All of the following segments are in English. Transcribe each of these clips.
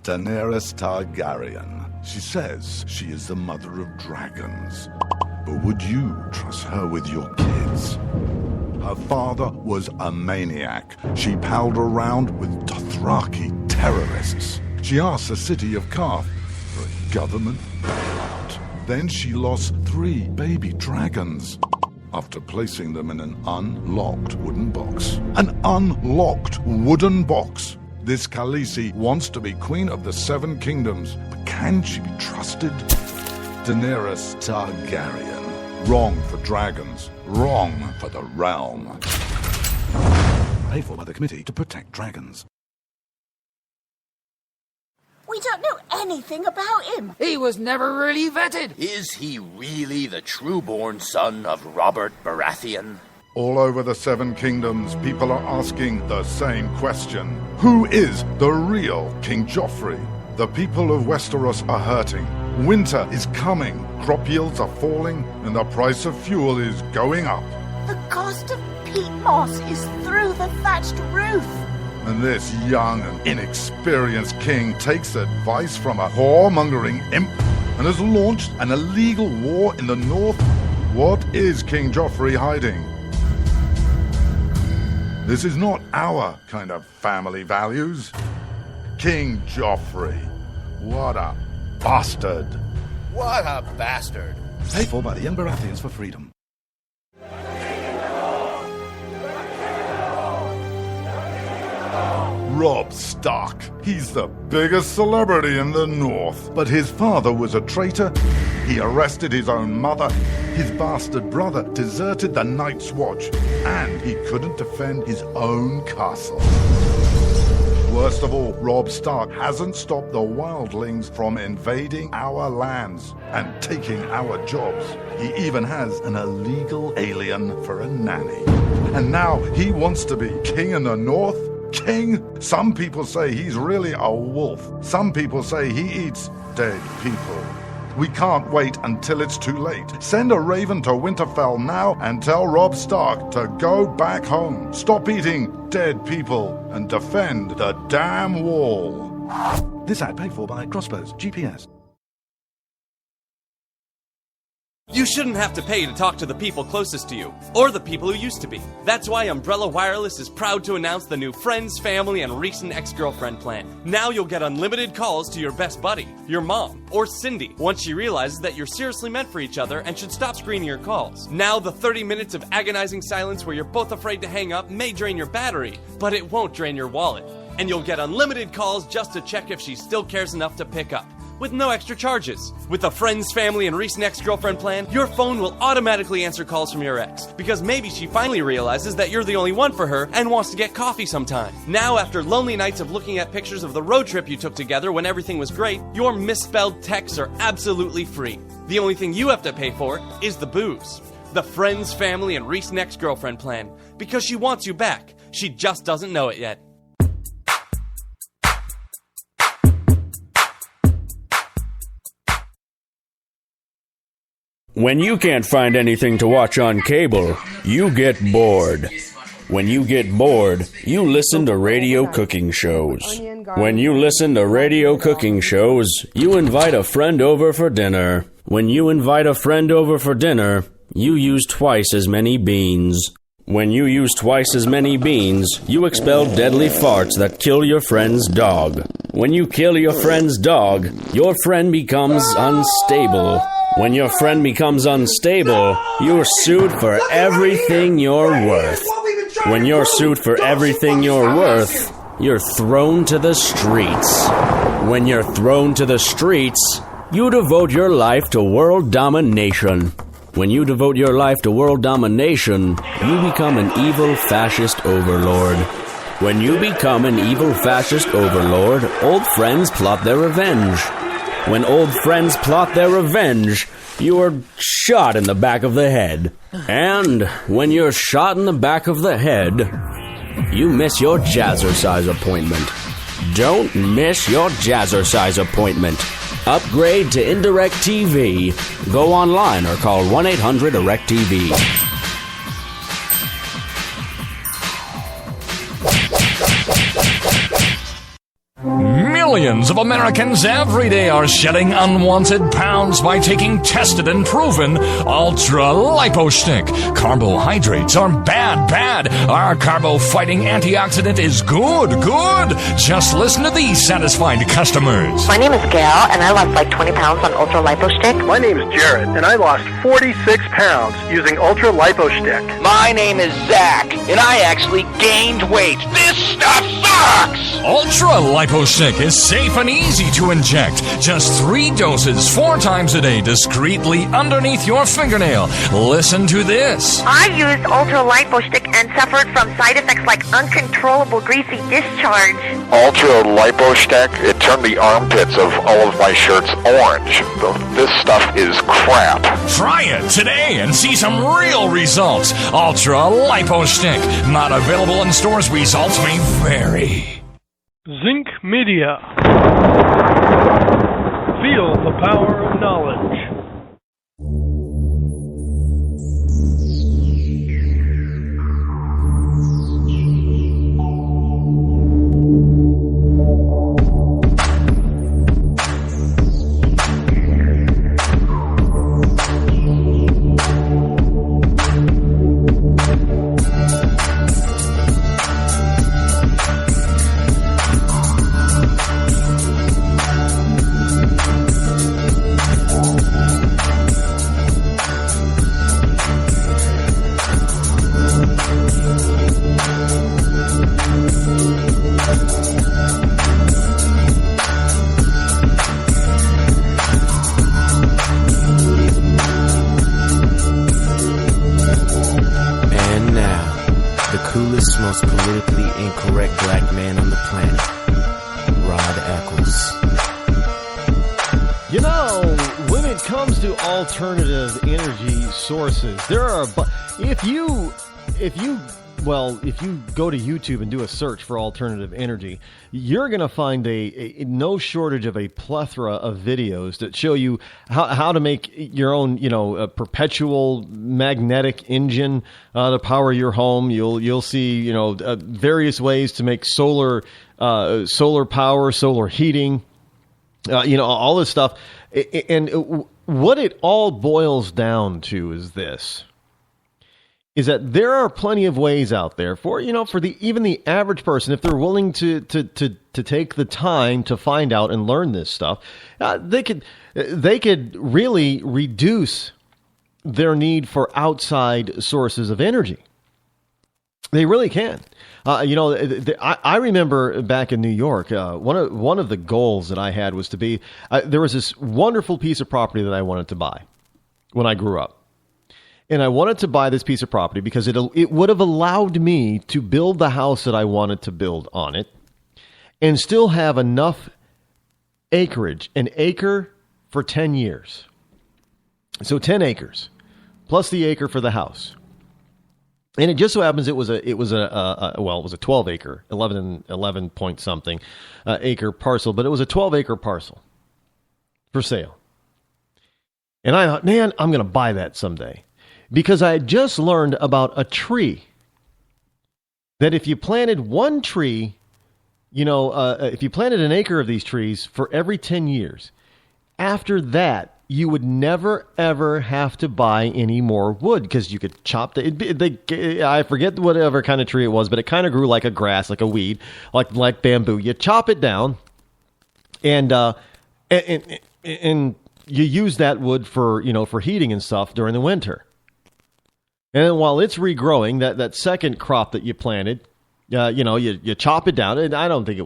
Daenerys Targaryen. She says she is the mother of dragons. But would you trust her with your kids? Her father was a maniac. She palled around with Dothraki terrorists. She asked the city of Karth for a government bailout. Then she lost 3 baby dragons after placing them in an unlocked wooden box. An unlocked wooden box. This Khaleesi wants to be queen of the 7 kingdoms, but can she be trusted? Daenerys Targaryen. Wrong for dragons. Wrong for the realm. Paid for by the Committee to Protect Dragons. We don't know anything about him. He was never really vetted. Is he really the true-born son of Robert Baratheon? All over the 7 kingdoms, people are asking the same question. Who is the real King Joffrey? The people of Westeros are hurting. Winter is coming. Crop yields are falling, and the price of fuel is going up. The cost of peat moss is through the thatched roof. And this young and inexperienced king takes advice from a whoremongering imp and has launched an illegal war in the north. What is King Joffrey hiding? This is not our kind of family values. King Joffrey. What a bastard. What a bastard. Paid for by the young Baratheons for freedom. Robb Stark. He's the biggest celebrity in the North. But his father was a traitor. He arrested his own mother. His bastard brother deserted the Night's Watch. And he couldn't defend his own castle. Worst of all, Robb Stark hasn't stopped the wildlings from invading our lands and taking our jobs. He even has an illegal alien for a nanny. And now he wants to be king in the North? King? Some people say he's really a wolf. Some people say he eats dead people. We can't wait until it's too late. Send a raven to Winterfell now and tell Robb Stark to go back home. Stop eating dead people and defend the damn wall. This ad paid for by Crossbows GPS. You shouldn't have to pay to talk to the people closest to you, or the people who used to be. That's why Umbrella Wireless is proud to announce the new Friends, Family, and Recent Ex-Girlfriend plan. Now you'll get unlimited calls to your best buddy, your mom, or Cindy, once she realizes that you're seriously meant for each other and should stop screening your calls. Now the 30 minutes of agonizing silence where you're both afraid to hang up may drain your battery, but it won't drain your wallet. And you'll get unlimited calls just to check if she still cares enough to pick up, with no extra charges. With the Friends, Family, and Recent Ex-Girlfriend plan, your phone will automatically answer calls from your ex, because maybe she finally realizes that you're the only one for her and wants to get coffee sometime. Now, after lonely nights of looking at pictures of the road trip you took together when everything was great, your misspelled texts are absolutely free. The only thing you have to pay for is the booze. The Friends, Family, and Recent Ex-Girlfriend plan, because she wants you back. She just doesn't know it yet. When you can't find anything to watch on cable, you get bored. When you get bored, you listen to radio cooking shows. When you listen to radio cooking shows, you invite a friend over for dinner. When you invite a friend over for dinner, you use twice as many beans. When you use twice as many beans, you expel deadly farts that kill your friend's dog. When you kill your friend's dog, your friend becomes unstable. When your friend becomes unstable, you're sued for everything you're worth. When you're sued for everything you're worth, you're thrown to the streets. When you're thrown to the streets, you devote your life to world domination. When you devote your life to world domination, you become an evil fascist overlord. When you become an evil fascist overlord, old friends plot their revenge. When old friends plot their revenge, you are shot in the back of the head. And when you're shot in the back of the head, you miss your jazzercise appointment. Don't miss your jazzercise appointment. Upgrade to Indirect TV. Go online or call 1-800-DIRECT-TV. Millions of Americans every day are shedding unwanted pounds by taking tested and proven Ultra Lipo Stick. Carbohydrates are bad. Our carbo-fighting antioxidant is good. Just listen to these satisfied customers. My name is Gail, and I lost like 20 pounds on Ultra Lipo Stick. My name is Jared, and I lost 46 pounds using Ultra Lipo Stick. My name is Zach, and I actually gained weight. This stuff sucks! Ultra Lipo Stick is safe and easy to inject. Just 3 doses 4 times a day discreetly underneath your fingernail. Listen to this. I used Ultra Lipo Stick and suffered from side effects like uncontrollable greasy discharge. Ultra Lipo Stick, it turned the armpits of all of my shirts orange. This stuff is crap. Try it today and see some real results. Ultra Lipo Stick. Not available in stores. Results may vary. Zinc Media. Feel the power of knowledge. Most politically incorrect black man on the planet, Rod Eccles. You know, when it comes to alternative energy sources, there are if you go to YouTube and do a search for alternative energy, you're going to find a no shortage of a plethora of videos that show you how to make your own, a perpetual magnetic engine to power your home. You'll see, various ways to make solar power, solar heating, all this stuff. And what it all boils down to is this. Is that there are plenty of ways out there for even the average person, if they're willing to take the time to find out and learn this stuff, they could really reduce their need for outside sources of energy. They really can. I remember back in New York, one of the goals that I had was to be there was this wonderful piece of property that I wanted to buy when I grew up. And I wanted to buy this piece of property because it would have allowed me to build the house that I wanted to build on it and still have enough acreage, an acre for 10 years. So 10 acres plus the acre for the house. And it just so happens it was a 12 acre, 11 point something acre parcel, but it was a 12 acre parcel for sale. And I thought, man, I'm going to buy that someday. Because I had just learned about a tree that if you planted one tree, if you planted an acre of these trees for every 10 years, after that, you would never, ever have to buy any more wood because you could chop I forget whatever kind of tree it was, but it kind of grew like a grass, like a weed, like bamboo. You chop it down and you use that wood for heating and stuff during the winter. And then while it's regrowing, that second crop that you planted, you chop it down. And I don't think it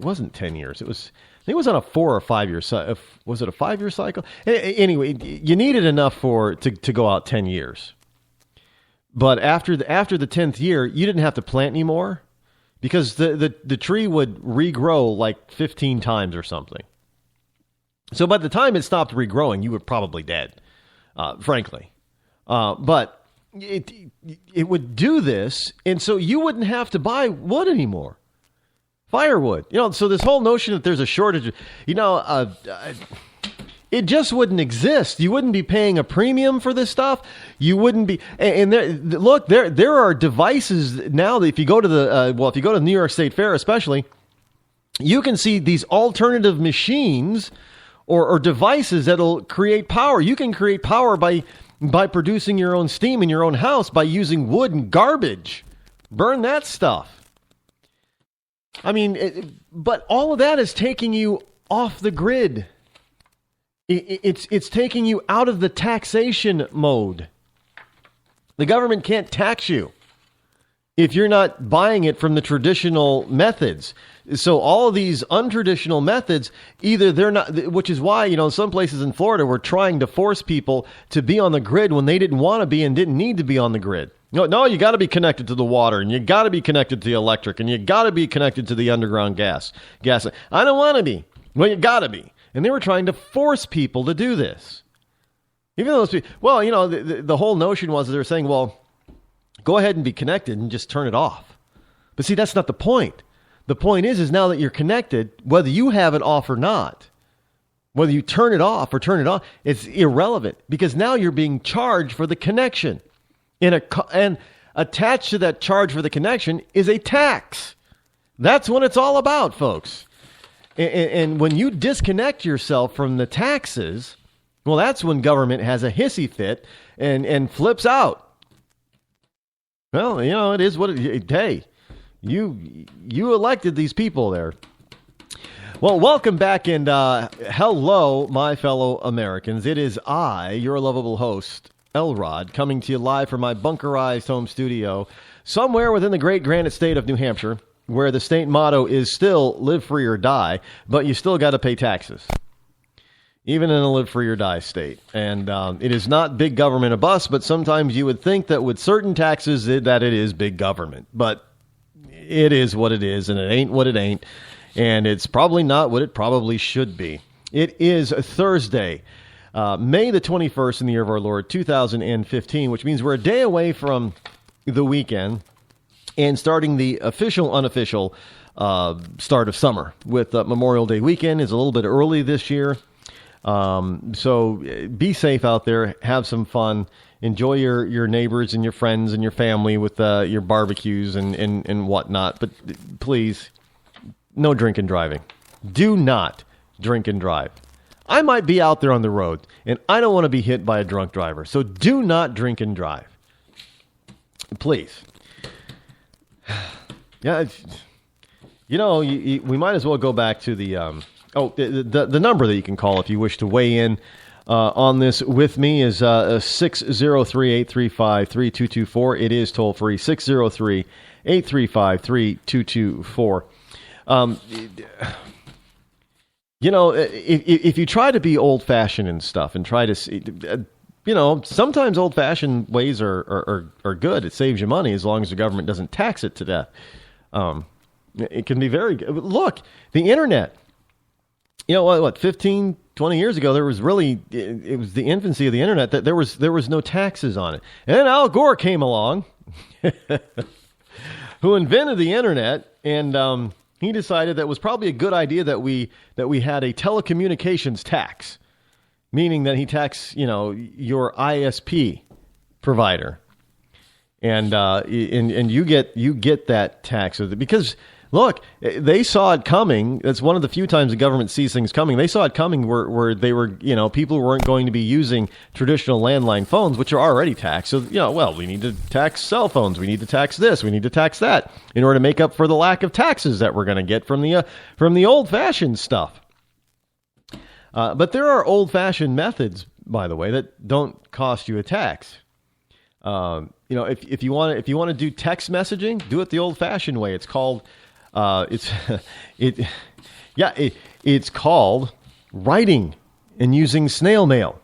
wasn't 10 years. I think it was on a 4 or 5 year cycle. Was it a 5 year cycle? Anyway, you needed enough to go out 10 years. But after the 10th year, you didn't have to plant anymore because the tree would regrow like 15 times or something. So by the time it stopped regrowing, you were probably dead, frankly. But it would do this, and so you wouldn't have to buy wood anymore. Firewood. So this whole notion that there's a shortage, it just wouldn't exist. You wouldn't be paying a premium for this stuff. You wouldn't be. And there are devices now that if you go to the New York State Fair, especially, You can see these alternative machines or devices that'll create power. You can create power by producing your own steam in your own house by using wood and garbage. Burn that stuff. I mean, but all of that is taking you off the grid. It's taking you out of the taxation mode. The government can't tax you if you're not buying it from the traditional methods. So all of these untraditional methods, either they're not, which is why, you know, some places in Florida were trying to force people to be on the grid when they didn't want to be and didn't need to be on the grid. No, you got to be connected to the water, and you got to be connected to the electric, and you got to be connected to the underground gas. I don't want to be. Well, you got to be. And they were trying to force people to do this. Even though those people, well, you know, the whole notion was that they were saying, well, go ahead and be connected and just turn it off. But see, that's not the point. The point is now that you're connected, whether you have it off or not, whether you turn it off or turn it on, it's irrelevant because now you're being charged for the connection. And attached to that charge for the connection is a tax. That's what it's all about, folks. And when you disconnect yourself from the taxes, well, that's when government has a hissy fit and flips out. Well, you know, it is what it, hey, you elected these people there. Well, welcome back and hello, my fellow Americans. It is I, your lovable host, Rod, coming to you live from my bunkerized home studio somewhere within the great granite state of New Hampshire, where the state motto is still live free or die, but you still got to pay taxes, even in a live free or die state. And it is not big government a bust, but sometimes you would think that with certain taxes that it is big government. But it is what it is, and it ain't what it ain't, and it's probably not what it probably should be. It is Thursday, May the 21st in the year of our Lord, 2015, which means we're a day away from the weekend and starting the official, unofficial start of summer with Memorial Day weekend. Is a little bit early this year. So be safe out there. Have some fun. Enjoy your neighbors and your friends and your family with your barbecues and whatnot. But please, no drink and driving. Do not drink and drive. I might be out there on the road, and I don't want to be hit by a drunk driver. So do not drink and drive. Please. Yeah, you know, we might as well go back to the the number that you can call if you wish to weigh in on this with me is 603-835-3224. It is toll free, 603-835-3224. You know, if you try to be old-fashioned and stuff and try to, you know, sometimes old-fashioned ways are good. It saves you money as long as the government doesn't tax it to death. It can be very good. Look, the internet. You know what? 15, 20 years ago, there was really it was the infancy of the internet. That there was no taxes on it. And then Al Gore came along, who invented the internet, and he decided that it was probably a good idea that we had a telecommunications tax, meaning that he taxed, you know, your ISP provider, and you get that tax because. Look, they saw it coming. That's one of the few times the government sees things coming. They saw it coming where they were, you know, people weren't going to be using traditional landline phones, which are already taxed. So, you know, well, we need to tax cell phones. We need to tax this. We need to tax that in order to make up for the lack of taxes that we're going to get from the old-fashioned stuff. But there are old-fashioned methods, by the way, that don't cost you a tax. You know, if you want to do text messaging, do it the old-fashioned way. It's called it's called writing and using snail mail.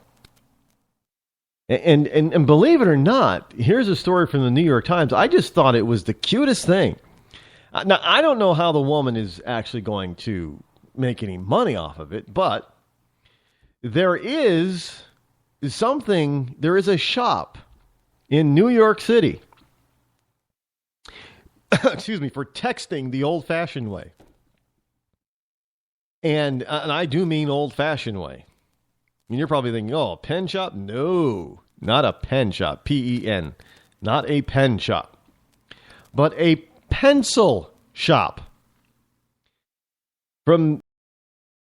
And believe it or not, here's a story from the New York Times. I just thought it was the cutest thing. Now, I don't know how the woman is actually going to make any money off of it, but there is a shop in New York City excuse me, for texting the old-fashioned way. And I do mean old-fashioned way. I mean, you're probably thinking, oh, a pen shop? No, not a pen shop, P-E-N. Not a pen shop, but a pencil shop. From